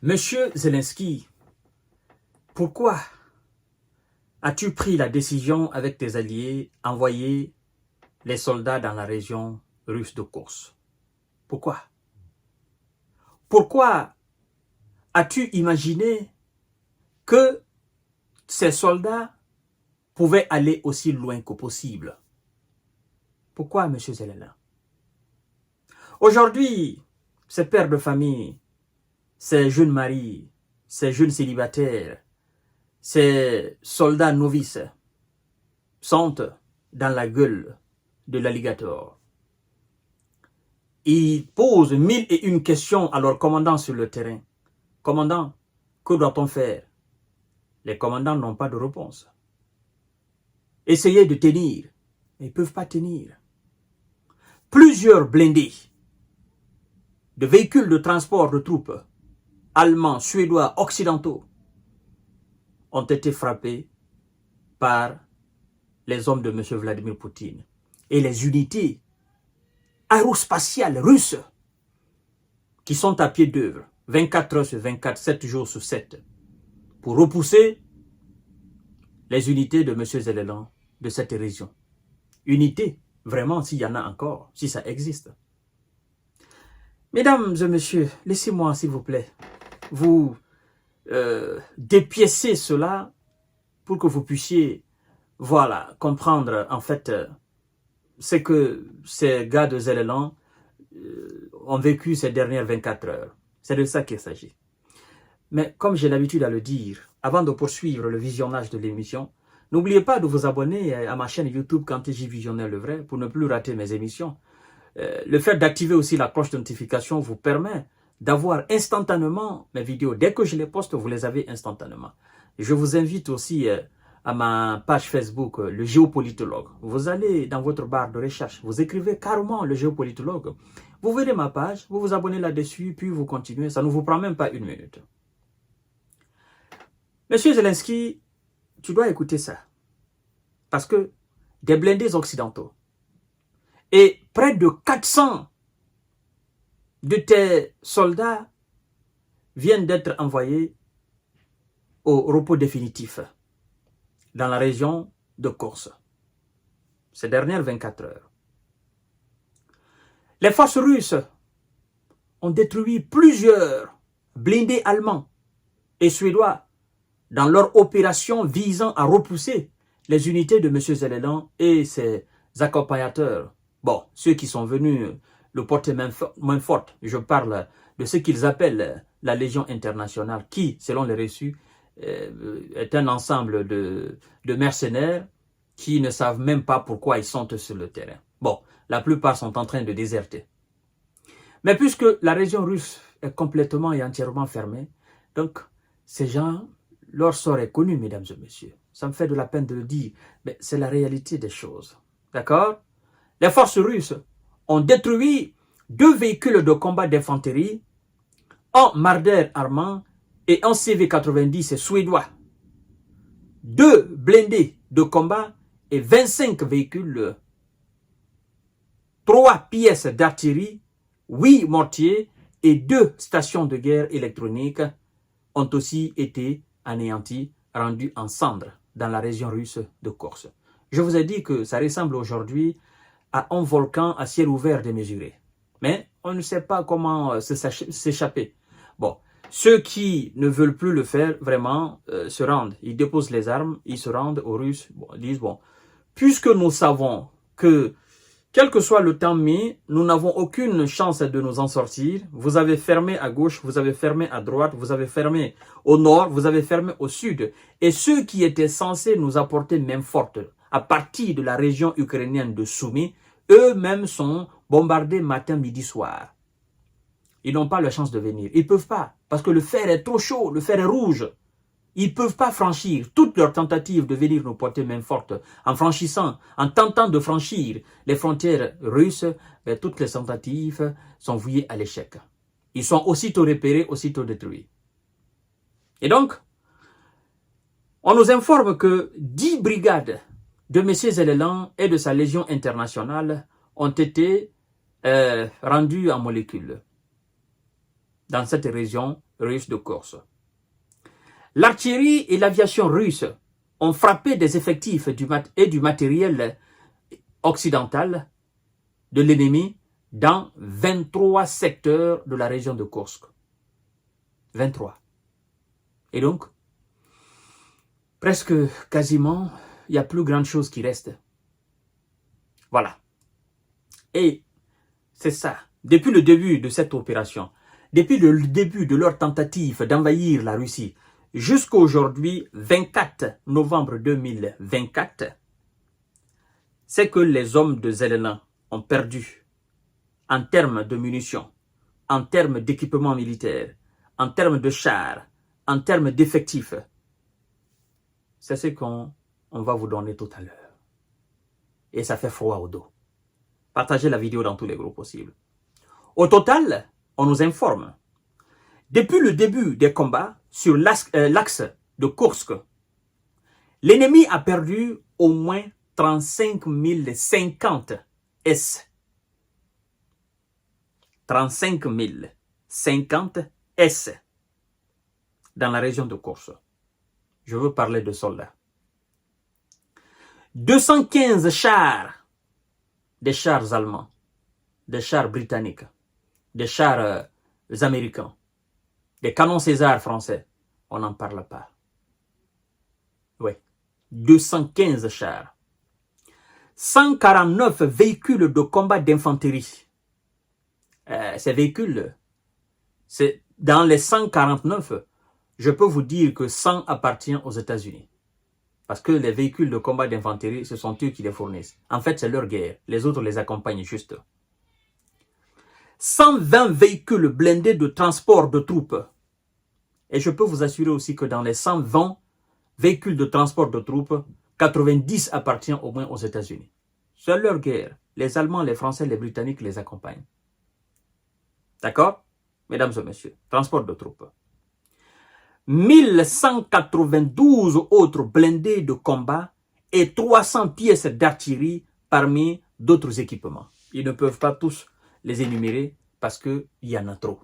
Monsieur Zelensky, pourquoi as-tu pris la décision avec tes alliés d'envoyer les soldats dans la région russe de Kursk? Pourquoi? Pourquoi as-tu imaginé que ces soldats pouvaient aller aussi loin que possible? Pourquoi, monsieur Zelensky? Aujourd'hui, ces pères de famille, ces jeunes maris, ces jeunes célibataires, ces soldats novices sont dans la gueule de l'alligator. Ils posent 1001 questions à leur commandant sur le terrain. Commandant, que doit-on faire? Les commandants n'ont pas de réponse. Essayez de tenir. Ils ne peuvent pas tenir. Plusieurs blindés de véhicules de transport de troupes allemands, suédois, occidentaux ont été frappés par les hommes de M. Vladimir Poutine. Et les unités aérospatiales russes qui sont à pied d'œuvre 24 heures sur 24, 7 jours sur 7 pour repousser les unités de M. Zelensky de cette région. Unités, vraiment, s'il y en a encore, si ça existe. Mesdames et messieurs, laissez-moi, s'il vous plaît, vous dépiécer cela pour que vous puissiez, voilà, comprendre en fait ce que ces gars de Zelensky ont vécu ces dernières 24 heures. C'est de ça qu'il s'agit. Mais comme j'ai l'habitude à le dire, avant de poursuivre le visionnage de l'émission, n'oubliez pas de vous abonner à ma chaîne YouTube Kanté J Visionnaire le vrai pour ne plus rater mes émissions. Le fait d'activer aussi la cloche de notification vous permet d'avoir instantanément mes vidéos. Dès que je les poste, vous les avez instantanément. Je vous invite aussi à ma page Facebook, le géopolitologue. Vous allez dans votre barre de recherche, vous écrivez carrément le géopolitologue. Vous verrez ma page, vous vous abonnez là-dessus, puis vous continuez. Ça ne vous prend même pas 1 minute. Monsieur Zelensky, tu dois écouter ça. Parce que des blindés occidentaux et près de 400 de tes soldats viennent d'être envoyés au repos définitif dans la région de Kursk ces dernières 24 heures. Les forces russes ont détruit plusieurs blindés allemands et suédois dans leur opération visant à repousser les unités de M. Zelensky et ses accompagnateurs. Bon, ceux qui sont venus le porter main forte, je parle de ce qu'ils appellent la Légion internationale, qui, selon les reçus, est un ensemble de mercenaires qui ne savent même pas pourquoi ils sont sur le terrain. Bon, la plupart sont en train de déserter. Mais puisque la région russe est complètement et entièrement fermée, donc ces gens, leur sort est connu, mesdames et messieurs. Ça me fait de la peine de le dire, mais c'est la réalité des choses. D'accord? Les forces russes ont détruit 2 véhicules de combat d'infanterie, un Marder allemand et un CV-90 suédois, 2 blindés de combat et 25 véhicules, 3 pièces d'artillerie, 8 mortiers et 2 stations de guerre électroniques ont aussi été anéantis, rendus en cendres dans la région russe de Kursk. Je vous ai dit que ça ressemble aujourd'hui à un volcan à ciel ouvert démesuré. Mais on ne sait pas comment s'échapper. Bon, ceux qui ne veulent plus le faire, vraiment, se rendent. Ils déposent les armes, ils se rendent aux Russes. Bon, ils disent, bon, puisque nous savons que, quel que soit le temps mis, nous n'avons aucune chance de nous en sortir. Vous avez fermé à gauche, vous avez fermé à droite, vous avez fermé au nord, vous avez fermé au sud. Et ceux qui étaient censés nous apporter main forte à partir de la région ukrainienne de Soumy, eux-mêmes sont bombardés matin, midi, soir. Ils n'ont pas la chance de venir. Ils ne peuvent pas, parce que le fer est trop chaud, le fer est rouge. Ils ne peuvent pas franchir toutes leurs tentatives de venir nous porter main forte. En franchissant, en tentant de franchir les frontières russes, ben, toutes les tentatives sont vouées à l'échec. Ils sont aussitôt repérés, aussitôt détruits. Et donc, on nous informe que 10 brigades de M. Zelensky et de sa Légion internationale ont été rendues en molécules dans cette région russe de Corse. L'artillerie et l'aviation russe ont frappé des effectifs et du matériel occidental de l'ennemi dans 23 secteurs de la région de Kursk. 23. Et donc, presque quasiment, il n'y a plus grande chose qui reste. Voilà. Et c'est ça. Depuis le début de cette opération, depuis le début de leur tentative d'envahir la Russie, jusqu'à aujourd'hui, 24 novembre 2024, c'est que les hommes de Zelensky ont perdu en termes de munitions, en termes d'équipement militaire, en termes de chars, en termes d'effectifs. C'est ce qu'on va vous donner tout à l'heure. Et ça fait froid au dos. Partagez la vidéo dans tous les groupes possibles. Au total, on nous informe, depuis le début des combats sur l'axe de Kursk, l'ennemi a perdu au moins 35 050 S. 35 050 S dans la région de Kursk. Je veux parler de soldats. 215 chars, des chars allemands, des chars britanniques, des chars américains, des canons César français. On n'en parle pas. Oui. 215 chars. 149 véhicules de combat d'infanterie. Ces véhicules, c'est dans les 149, je peux vous dire que 100 appartiennent aux États-Unis. Parce que les véhicules de combat d'infanterie, ce sont eux qui les fournissent. En fait, c'est leur guerre. Les autres les accompagnent juste. 120 véhicules blindés de transport de troupes. Et je peux vous assurer aussi que dans les 120 véhicules de transport de troupes, 90 appartiennent au moins aux États-Unis. C'est leur guerre. Les Allemands, les Français, les Britanniques les accompagnent. D'accord? Mesdames et messieurs, transport de troupes. 1192 autres blindés de combat et 300 pièces d'artillerie parmi d'autres équipements. Ils ne peuvent pas tous les énumérer parce qu'il y en a trop.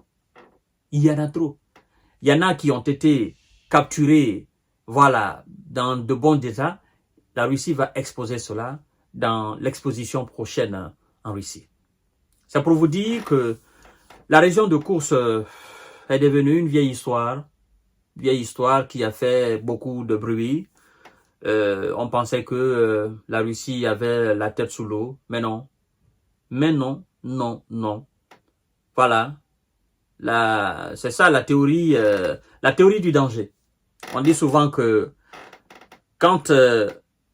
Il y en a trop. Il y en a qui ont été capturés, voilà, dans de bons états. La Russie va exposer cela dans l'exposition prochaine en Russie. C'est pour vous dire que la région de Kursk est devenue une vieille histoire qui a fait beaucoup de bruit. On pensait que la Russie avait la tête sous l'eau, mais non. Mais non, non, non. Voilà. C'est ça la théorie du danger. On dit souvent que quand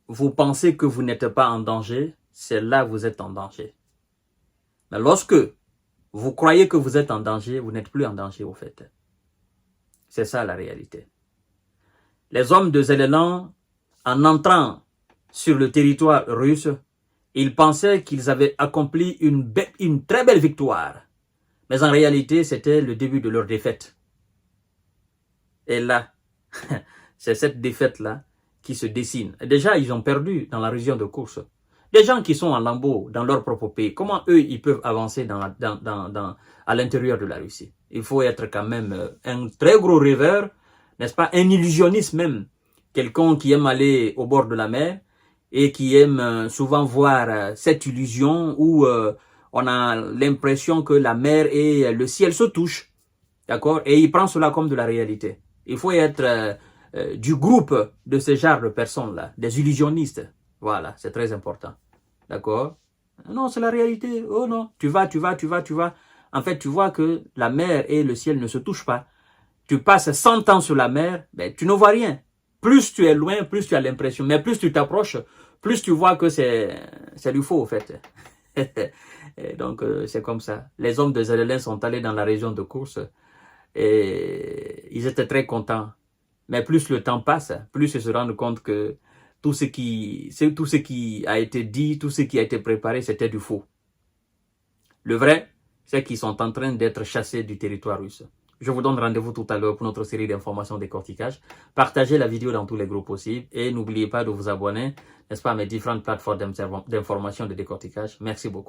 vous pensez que vous n'êtes pas en danger, c'est là que vous êtes en danger. Mais lorsque vous croyez que vous êtes en danger, vous n'êtes plus en danger au fait. C'est ça la réalité. Les hommes de Zelensky, en entrant sur le territoire russe, ils pensaient qu'ils avaient accompli une très belle victoire. Mais en réalité, c'était le début de leur défaite. Et là, c'est cette défaite-là qui se dessine. Déjà, ils ont perdu dans la région de Kursk. Des gens qui sont en lambeaux dans leur propre pays, comment eux, ils peuvent avancer à l'intérieur de la Russie? Il faut être quand même un très gros rêveur, n'est-ce pas? Un illusionniste même. Quelqu'un qui aime aller au bord de la mer et qui aime souvent voir cette illusion où on a l'impression que la mer et le ciel se touchent. D'accord? Et il prend cela comme de la réalité. Il faut être du groupe de ce genre de personnes-là, des illusionnistes. Voilà, c'est très important. D'accord? Non, c'est la réalité. Oh non, tu vas. En fait, tu vois que la mer et le ciel ne se touchent pas. Tu passes 100 ans sur la mer, ben, tu ne vois rien. Plus tu es loin, plus tu as l'impression. Mais plus tu t'approches, plus tu vois que c'est du faux, en fait. Et donc, c'est comme ça. Les hommes de Zelensky sont allés dans la région de Kursk et ils étaient très contents. Mais plus le temps passe, plus ils se rendent compte que tout ce qui a été dit, tout ce qui a été préparé, c'était du faux. Le vrai, c'est qu'ils sont en train d'être chassés du territoire russe. Je vous donne rendez-vous tout à l'heure pour notre série d'informations décortiquage. Partagez la vidéo dans tous les groupes possibles et n'oubliez pas de vous abonner, n'est-ce pas, à mes différentes plateformes d'informations de décortiquage. Merci beaucoup.